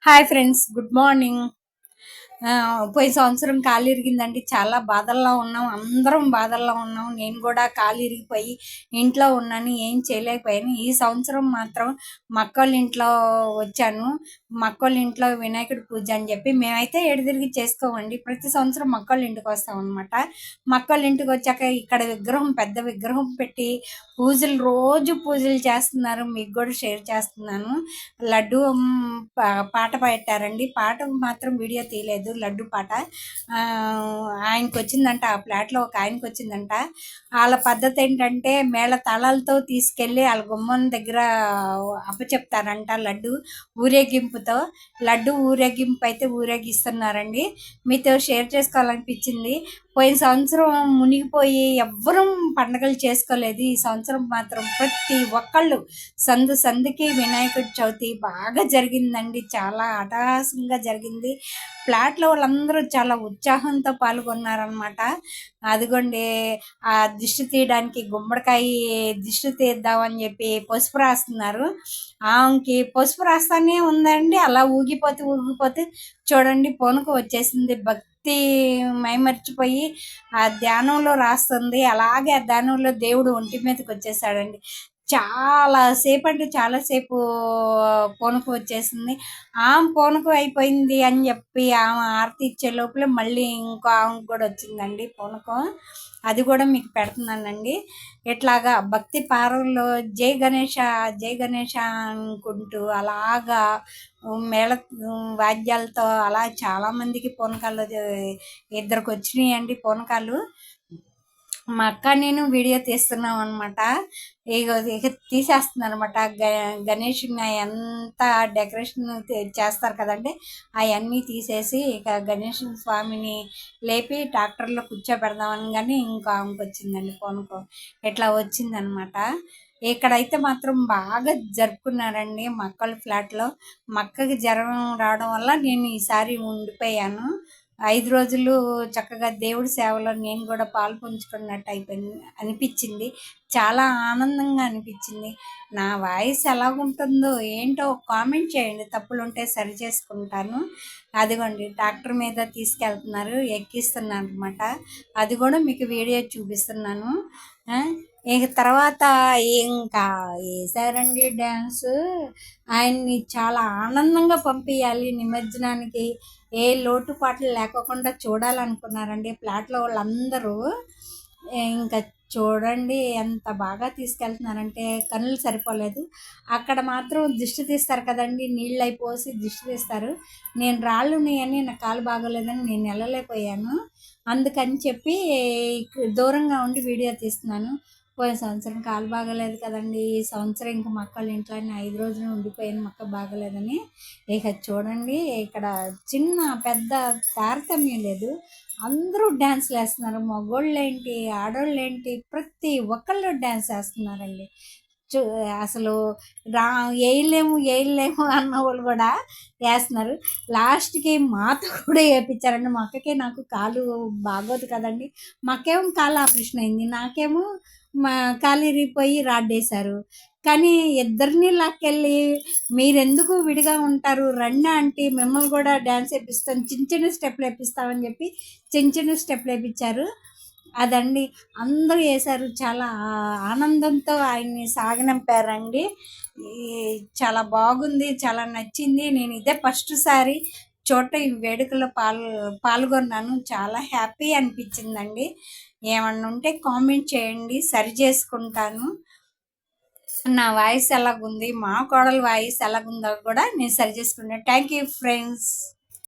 Hi friends, good morning. పోయిన సంవత్సరం కాలు ఇరిగిందండి. చాలా బాధల్లో ఉన్నాం, అందరం బాధల్లో ఉన్నాం. నేను కూడా కాలు ఇరిగిపోయి ఇంట్లో ఉన్నాను, ఏం చేయలేకపోయాను. ఈ సంవత్సరం మాత్రం మక్కోళ్ళ ఇంట్లో వచ్చాను. మక్కోళ్ళ ఇంట్లో వినాయకుడి పూజ అని చెప్పి మేమైతే ఎడదిరిగి చేసుకోమండి. ప్రతి సంవత్సరం మక్కోళ్ళ ఇంటికి వస్తాం అనమాట. మక్కోళ్ళ ఇంటికి వచ్చాక ఇక్కడ విగ్రహం, పెద్ద విగ్రహం పెట్టి పూజలు, రోజు పూజలు చేస్తున్నారు. మీకు కూడా షేర్ చేస్తున్నాను. లడ్డు పాట పెట్టారండి. పాట మాత్రం వీడియో తీయలేదు. లడ్డు పాట ఆయనకు వచ్చిందంట. ఆ ఫ్లాట్లో ఒక ఆయనకు వచ్చిందంట. వాళ్ళ పద్ధతి ఏంటంటే మేళ తాళాలతో తీసుకెళ్ళి వాళ్ళ గుమ్మం దగ్గర అప్పచెప్తారంట. లడ్డు ఊరేగింపుతో, లడ్డు ఊరేగింపు అయితే ఊరేగిస్తున్నారండి. మీతో షేర్ చేసుకోవాలనిపించింది. పోయిన సంవత్సరం మునిగిపోయి ఎవ్వరూ పండగలు చేసుకోలేదు. ఈ సంవత్సరం మాత్రం ప్రతి ఒక్కళ్ళు సందుకి వినాయకుడి చవితి బాగా జరిగిందండి. చాలా అట్టహాసంగా జరిగింది. ఫ్లాట్లో వాళ్ళందరూ చాలా ఉత్సాహంతో పాల్గొన్నారనమాట. అదిగోండి, ఆ దిష్టి తీయడానికి గుమ్మడికాయ దిష్టి తీద్దామని చెప్పి పసుపు రాస్తున్నారు. ఆమెకి పసుపు రాస్తానే ఉందండి. అలా ఊగిపోతే చూడండి పూనకం వచ్చేసింది. భక్తి మైమర్చిపోయి ఆ ధ్యానంలో రాస్తుంది. అలాగే ఆ ధ్యానంలో దేవుడు ఒంటి మీదకి వచ్చేసాడండి. చాలాసేపు అంటే చాలాసేపు పూనకం వచ్చేసింది. ఆమె పూనకం అయిపోయింది అని చెప్పి ఆమె ఆరతి ఇచ్చే లోపల మళ్ళీ ఇంకో ఆమెకు కూడా వచ్చిందండి పూనకం. అది కూడా మీకు పెడుతున్నానండి. ఇట్లాగా భక్తి పారంలో జై గణేష జై గణేష అనుకుంటూ అలాగా మేళ వాద్యాలతో అలా చాలామందికి పూనకాలు ఇద్దరికి వచ్చినాయండి పూనకాలు. మా అక్క నేను వీడియో తీస్తున్నాం అనమాట. ఇక తీసేస్తున్నాను అనమాట. గణేషుని ఎంత డెకరేషన్ చేస్తారు కదండి, అవన్నీ తీసేసి ఇక గణేష్ స్వామిని లేపి ట్రాక్టర్లో కూర్చోబెడదామని కానీ ఇంకా ఆమెకు వచ్చిందండి పూనకం. ఇట్లా వచ్చిందనమాట. ఇక్కడైతే మాత్రం బాగా జరుపుకున్నారండి మా అక్కల ఫ్లాట్లో. మా అక్కకి జ్వరం రావడం వల్ల నేను ఈసారి ఉండిపోయాను. 5 రోజులు చక్కగా దేవుడి సేవలో నేను కూడా పాలు పంచుకున్నట్టు అనిపించింది. చాలా ఆనందంగా అనిపించింది. నా వాయిస్ ఎలాగుంటుందో ఏంటో కామెంట్ చేయండి. తప్పులుంటే సరి చేసుకుంటాను. అదిగోండి ట్రాక్టర్ మీద తీసుకెళ్తున్నారు, ఎక్కిస్తున్నారు అనమాట. అది కూడా మీకు వీడియో చూపిస్తున్నాను. ఇక తర్వాత ఇంకా వేసారండి డ్యాన్సు. ఆయన్ని చాలా ఆనందంగా పంపించాలి నిమజ్జనానికి. ఏ లోటుపాట్లు లేకోకుండా చూడాలనుకున్నారండి ఫ్లాట్లో వాళ్ళందరూ. ఇంకా చూడండి ఎంత బాగా తీసుకెళ్తున్నారంటే కనులు సరిపోలేదు. అక్కడ మాత్రం దిష్టి తీస్తారు కదండి, నీళ్ళు అయిపోసి దిష్టి తీస్తారు. నేను రాళ్ళు ఉన్నాయని నా కాలు బాగోలేదని నేను వెళ్ళలేకపోయాను. అందుకని చెప్పి దూరంగా ఉండి వీడియో తీస్తున్నాను. పోయిన సంవత్సరం కాలు బాగలేదు కదండి, ఈ సంవత్సరం ఇంకా మా అక్కళ్ళ ఇంట్లోనే 5 రోజులు ఉండిపోయాను మా అక్క బాగలేదని. ఇక చూడండి, ఇక్కడ చిన్న పెద్ద తారతమ్యం లేదు. అందరూ డ్యాన్స్లు వేస్తున్నారు. మగోళ్ళు ఏంటి, ఆడోళ్ళు ఏంటి, ప్రతి ఒక్కళ్ళు డ్యాన్స్ వేస్తున్నారండి. చూ అసలు రా వేయలేము అన్న వాళ్ళు కూడా వేస్తున్నారు. లాస్ట్కి మాతో కూడా వేయించారండి. మా అక్కకి నాకు కాలు బాగోదు కదండి. మాకేమో కాలు ఆపరేషన్ అయింది, నాకేమో మా కాలు ఇరిగిపోయి రాడ్డేశారు. కానీ ఇద్దరిని లాక్కెళ్ళి మీరెందుకు విడిగా ఉంటారు, రండి ఆంటీ మిమ్మల్ని కూడా డ్యాన్స్ వేపిస్తాను, చిన్న చిన్న స్టెప్లు వేపిస్తామని చెప్పి చిన్న చిన్న స్టెప్లు వేయించారు. అదండి అందరూ వేశారు. చాలా ఆనందంతో ఆయన్ని సాగనంపారండి. చాలా బాగుంది, చాలా నచ్చింది. నేను ఇదే ఫస్ట్ సారి ఈ వేడుకలో పాల్గొన్నాను. చాలా హ్యాపీ అనిపించిందండి. ఏమన్నా ఉంటే కామెంట్ చేయండి, సరి చేసుకుంటాను. నా వాయిస్ ఎలాగుంది, మా కోడలు వాయిస్ ఎలాగుందో కూడా నేను సరి చేసుకుంటాను. Thank you friends.